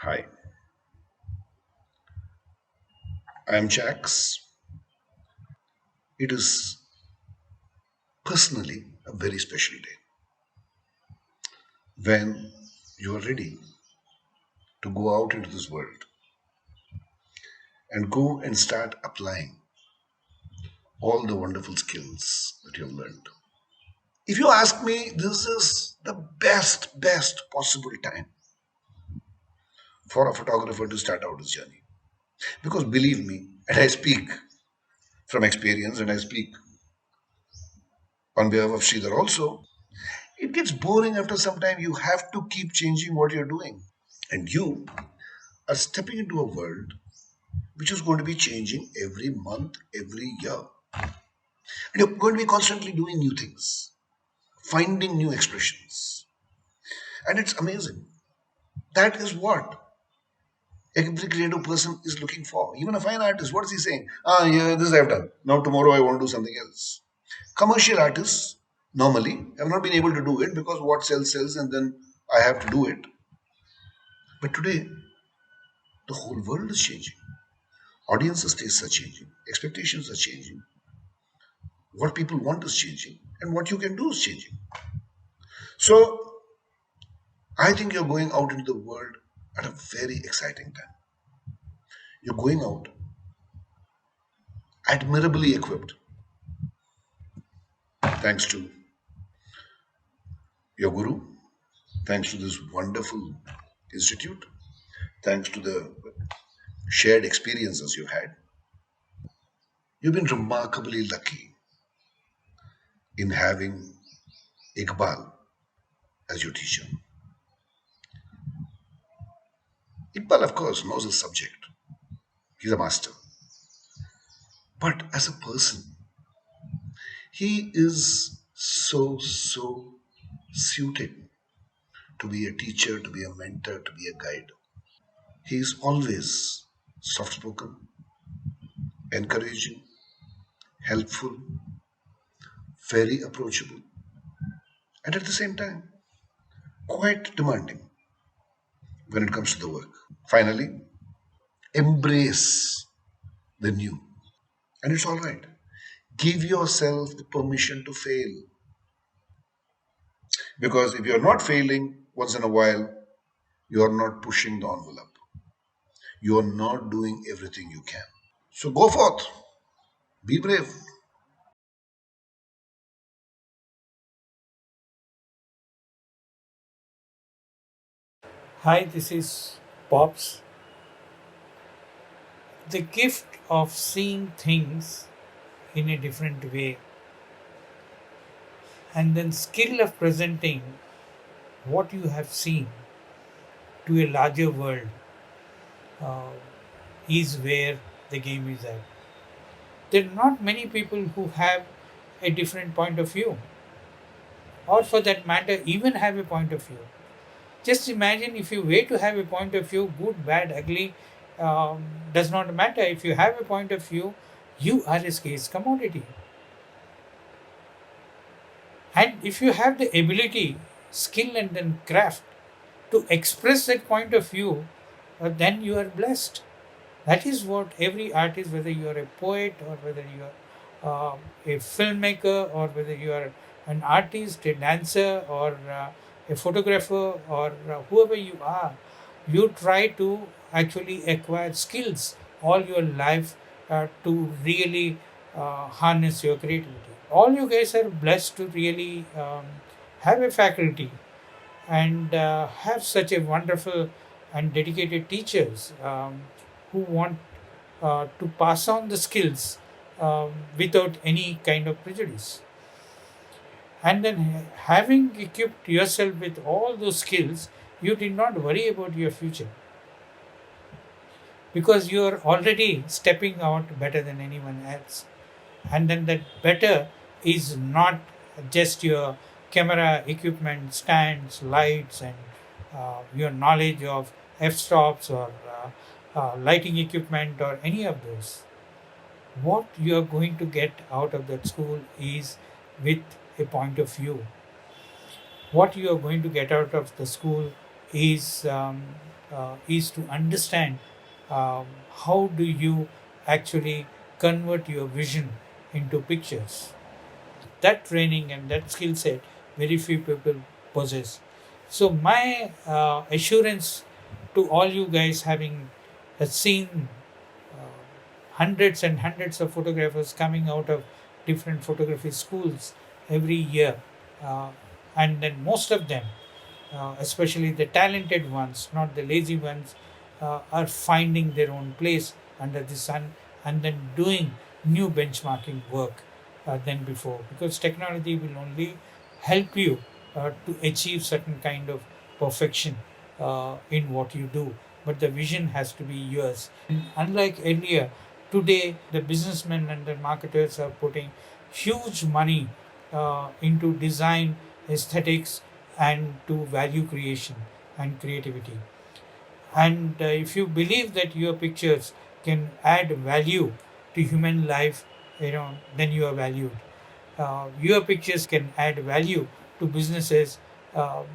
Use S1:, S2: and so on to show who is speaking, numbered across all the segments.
S1: Hi, I'm Jax. It is personally a very special day when you are ready to go out into this world and go and start applying all the wonderful skills that you have learned. If you ask me, this is the best possible time for a photographer to start out his journey. Because believe me, and I speak from experience and I speak on behalf of Sridhar also, it gets boring after some time. You have to keep changing what you're doing. And you are stepping into a world which is going to be changing every month, every year. And you're going to be constantly doing new things, finding new expressions. And it's amazing. That is what every creative person is looking for. Even a fine artist, what is he saying? Ah, yeah, this I've done. Now tomorrow I want to do something else. Commercial artists normally have not been able to do it because what sells sells and then I have to do it. But today, the whole world is changing. Audiences' tastes are changing. Expectations are changing. What people want is changing, and what you can do is changing. So, I think you're going out into the world at a very exciting time. You're going out admirably equipped, thanks to your guru, thanks to this wonderful institute, thanks to the shared experiences you've had. You've been remarkably lucky in having Iqbal as your teacher. Iqbal, of course, knows his subject. He's a master. But as a person, he is so suited to be a teacher, to be a mentor, to be a guide. He is always soft spoken, encouraging, helpful, very approachable, and at the same time, quite demanding when it comes to the work. Finally, embrace the new. And it's all right. Give yourself the permission to fail. Because if you're not failing once in a while, you're not pushing the envelope. You're not doing everything you can. So go forth. Be brave.
S2: Hi, this is Pops. The gift of seeing things in a different way and then skill of presenting what you have seen to a larger world uh, is where the game is at. There are not many people who have a different point of view, or for that matter, even have a point of view. Just imagine if you were to have a point of view, good, bad, ugly, does not matter. If you have a point of view, you are a scarce commodity. And if you have the ability, skill, and then craft to express that point of view, then you are blessed. That is what every artist, whether you are a poet or whether you are a filmmaker or whether you are an artist, a dancer, or a photographer, or whoever you are, you try to actually acquire skills all your life to really harness your creativity. All you guys are blessed to really have a faculty and have such a wonderful and dedicated teachers who want to pass on the skills without any kind of prejudice. And then having equipped yourself with all those skills, you did not worry about your future because you are already stepping out better than anyone else. And then that better is not just your camera equipment, stands, lights, and your knowledge of f-stops or lighting equipment or any of those. What you are going to get out of that school is with a point of view. What you are going to get out of the school is to understand how do you actually convert your vision into pictures. That training and that skill set very few people possess. So my assurance to all you guys, having seen uh, hundreds and hundreds of photographers coming out of different photography schools every year, uh, and then most of them, especially the talented ones, not the lazy ones, are finding their own place under the sun and then doing new benchmarking work than before, because technology will only help you to achieve certain kind of perfection in what you do, but the vision has to be yours. And unlike earlier, today the businessmen and the marketers are putting huge money into design, aesthetics, and to value creation and creativity. And if you believe that your pictures can add value to human life, then you are valued. Your pictures can add value to businesses. um,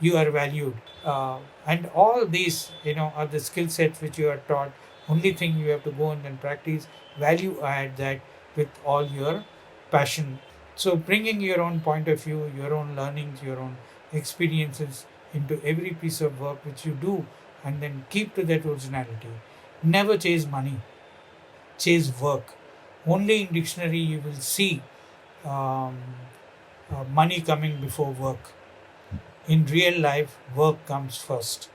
S2: you are valued. And all these, are the skill sets which you are taught. Only thing you have to go and then practice, value add that with all your passion. So bringing your own point of view, your own learnings, your own experiences into every piece of work which you do, and then keep to that originality. Never chase money, chase work. Only in dictionary you will see um, money coming before work. In real life, work comes first.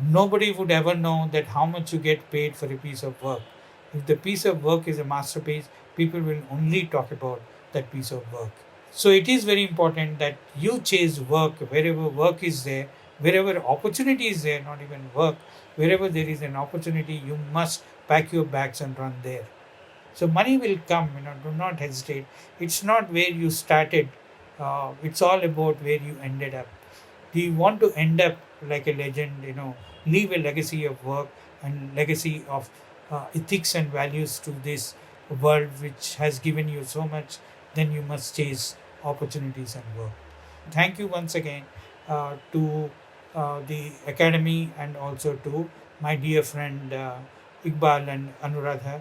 S2: Nobody would ever know that how much you get paid for a piece of work. If the piece of work is a masterpiece, people will only talk about that piece of work. So it is very important that you chase work wherever work is there, wherever opportunity is there, not even work, wherever there is an opportunity, you must pack your bags and run there. So money will come, do not hesitate. It's not where you started, it's all about where you ended up. Do you want to end up like a legend, leave a legacy of work and legacy of ethics and values to this world which has given you so much? Then you must chase opportunities and work. Thank you once again to the academy, and also to my dear friend Iqbal and Anuradha